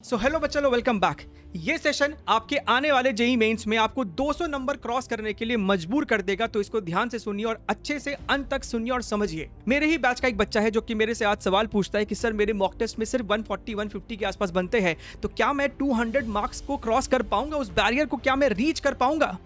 So hello बच्चों, welcome back. ये session आपके आने वाले जेईई मेंस में आपको 200 नंबर क्रॉस करने के लिए मजबूर कर देगा, तो इसको ध्यान से सुनिए और अच्छे से अंत तक सुनिए और समझिए। मेरे ही बैच का एक बच्चा है जो कि मेरे से आज सवाल पूछता है कि सर मेरे मॉक टेस्ट में सिर्फ 140 150 के आसपास बनते हैं, तो क्या मैं 200 मार्क्स को क्रॉस कर पाऊंगा, उस बैरियर को क्या मैं रीच कर पाऊंगा?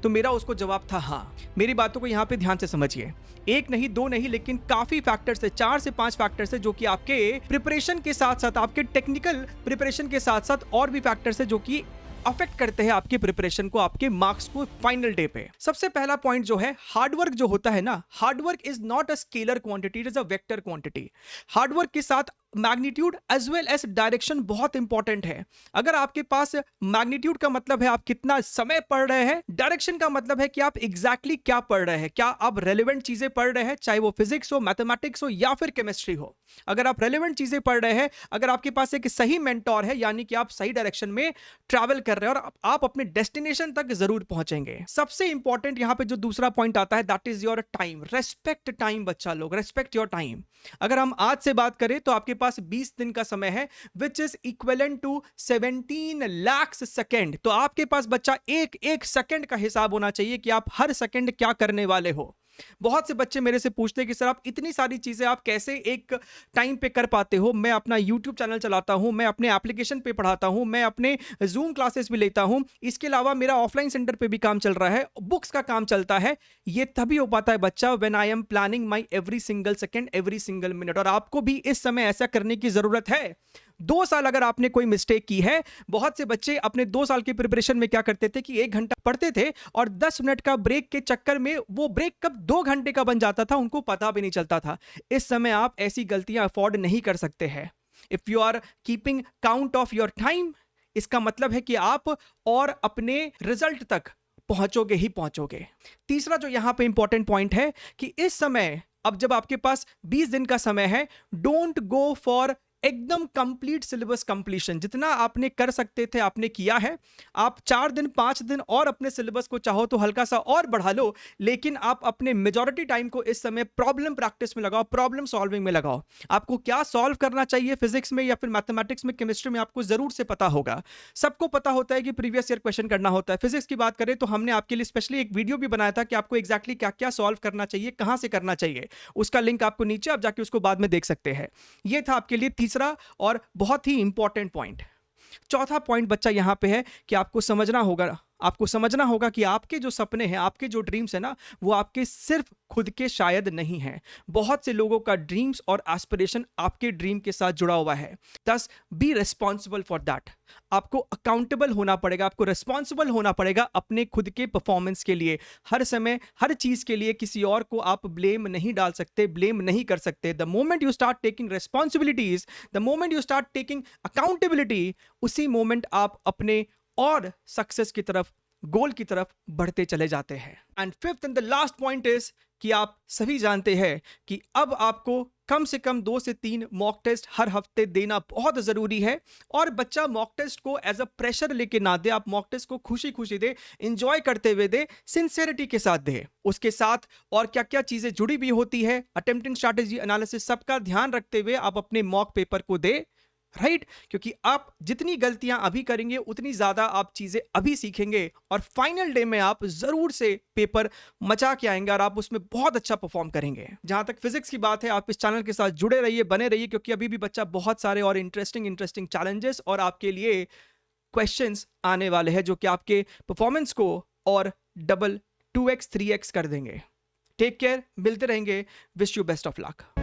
तो मेरा उसको जवाब था हाँ। मेरी बातों को यहाँ पे ध्यान से समझिए। एक नहीं, दो नहीं, लेकिन काफी फैक्टर्स है, 4 से 5 फैक्टर्स है जो कि आपके प्रिपरेशन के साथ साथ, आपके टेक्निकल प्रिपरेशन के साथ साथ और भी फैक्टर्स है जो कि अफेक्ट करते हैं आपके प्रिपरेशन को, आपके मार्क्स को फाइनल डे पे। सबसे पहला पॉइंट जो है, हार्डवर्क जो होता है ना, hard work is not a scalar quantity, it is a vector quantity. Hard work के साथ magnitude as well as direction बहुत इंपॉर्टेंट है। अगर आपके पास मैग्नीट्यूड का मतलब है आप कितना समय पढ़ रहे हैं, डायरेक्शन का मतलब है कि आप एग्जैक्टली क्या पढ़ रहे हैं, क्या आप रेलेवेंट चीजें पढ़ रहे हैं, चाहे वो फिजिक्स हो, मैथमेटिक्स हो या फिर केमिस्ट्री हो। अगर आप रेलेवेंट चीजें पढ़ रहे हैं, अगर आपके पास एक सही मेंटोर है, यानी कि आप सही डायरेक्शन में ट्रैवल कर रहे हैं और आप अपने डेस्टिनेशन तक जरूर पहुंचेंगे। सबसे इंपॉर्टेंट यहां पे जो दूसरा पॉइंट आता है, that is your time. Respect time बच्चा लोग, रेस्पेक्ट योर टाइम। अगर हम आज से बात करें तो आपके पास 20 दिन का समय है, which is equivalent to 17 lakh second. तो आपके पास बच्चा एक एक सेकेंड का हिसाब होना चाहिए कि आप हर सेकेंड क्या करने वाले हो। बहुत से बच्चे मेरे से पूछते हैं कि सर आप इतनी सारी चीजें आप कैसे एक टाइम पे कर पाते हो? मैं अपना यूट्यूब चैनल चलाता हूं, मैं अपने एप्लीकेशन पे पढ़ाता हूं, मैं अपने जूम क्लासेस भी लेता हूं, इसके अलावा मेरा ऑफलाइन सेंटर पे भी काम चल रहा है, बुक्स का काम चलता है। ये तभी हो पाता है बच्चा when I am planning my every single second, every single minute. और आपको भी इस समय ऐसा करने की जरूरत है। 2 साल अगर आपने कोई मिस्टेक की है, बहुत से बच्चे अपने 2 साल की प्रिपरेशन में क्या करते थे कि 1 घंटा पढ़ते थे और 10 मिनट का ब्रेक के चक्कर में वो ब्रेक कब 2 घंटे का बन जाता था उनको पता भी नहीं चलता था। इस समय आप ऐसी गलतियां अफोर्ड नहीं कर सकते हैं। If you are keeping count of your time, इसका मतलब है कि आप और अपने रिजल्ट तक पहुंचोगे ही पहुंचोगे। तीसरा जो यहां पे इंपॉर्टेंट पॉइंट है कि इस समय, अब जब आपके पास 20 दिन का समय है, डोंट गो फॉर एकदम कंप्लीट सिलेबस कंप्लीशन। जितना आपने कर सकते थे आपने किया है। आप 4 दिन 5 दिन और अपने सिलेबस को चाहो तो हल्का सा और बढ़ा लो, लेकिन आप अपने मेजॉरिटी टाइम को इस समय प्रॉब्लम प्रैक्टिस में लगाओ, प्रॉब्लम सॉल्विंग में लगाओ। आपको क्या सॉल्व करना चाहिए फिजिक्स में या फिर मैथमेटिक्स में, केमिस्ट्री में, आपको जरूर से पता होगा। सबको पता होता है कि प्रीवियस ईयर क्वेश्चन करना होता है। फिजिक्स की बात करें तो हमने आपके लिए स्पेशली एक वीडियो भी बनाया था कि आपको एग्जैक्टली क्या क्या सॉल्व करना चाहिए, कहां से करना चाहिए। उसका लिंक आपको नीचे, आप जाके उसको बाद में देख सकते हैं। यह था आपके लिए तीसरा और बहुत ही इंपॉर्टेंट पॉइंट। चौथा पॉइंट बच्चा यहां पे है कि आपको समझना होगा कि आपके जो सपने हैं, आपके जो ड्रीम्स है ना, वो आपके सिर्फ खुद के शायद नहीं है। बहुत से लोगों का ड्रीम्स और एस्पिरेशन आपके ड्रीम के साथ जुड़ा हुआ है। दस बी रिस्पॉन्सिबल फॉर दैट। आपको अकाउंटेबल होना पड़ेगा, आपको रिस्पॉन्सिबल होना पड़ेगा अपने खुद के परफॉर्मेंस के लिए। हर समय हर चीज के लिए किसी और को आप ब्लेम नहीं डाल सकते, ब्लेम नहीं कर सकते। The moment you start taking responsibilities, the moment you start taking accountability, उसी मोमेंट आप अपने और सक्सेस की तरफ, गोल की तरफ बढ़ते चले जाते हैं। And fifth and the last point is कि आप सभी जानते हैं कि अब आपको कम से कम 2 से 3 मॉक टेस्ट हर हफ्ते देना बहुत जरूरी है। और बच्चा मॉक टेस्ट को एज अ प्रेशर लेके ना दे, आप मॉक टेस्ट को खुशी खुशी दे, एंजॉय करते हुए दे, सिंसियरिटी के साथ दे। उसके साथ और क्या क्या चीजें जुड़ी भी होती है, अटेम्प्टिंग स्ट्रैटेजी, एनालिसिस, सबका ध्यान रखते हुए आप अपने मॉक पेपर को दे, राइट? क्योंकि आप जितनी गलतियां अभी करेंगे उतनी ज्यादा आप चीजें अभी सीखेंगे और फाइनल डे में आप जरूर से पेपर मचा के आएंगे और आप उसमें बहुत अच्छा परफॉर्म करेंगे। जहां तक फिजिक्स की बात है, आप इस चैनल के साथ जुड़े रहिए, बने रहिए, क्योंकि अभी भी बच्चा बहुत सारे और इंटरेस्टिंग चैलेंजेस और आपके लिए क्वेश्चंस आने वाले हैं जो कि आपके परफॉर्मेंस को और डबल 2x 3x कर देंगे। टेक केयर, मिलते रहेंगे। Wish you best of luck.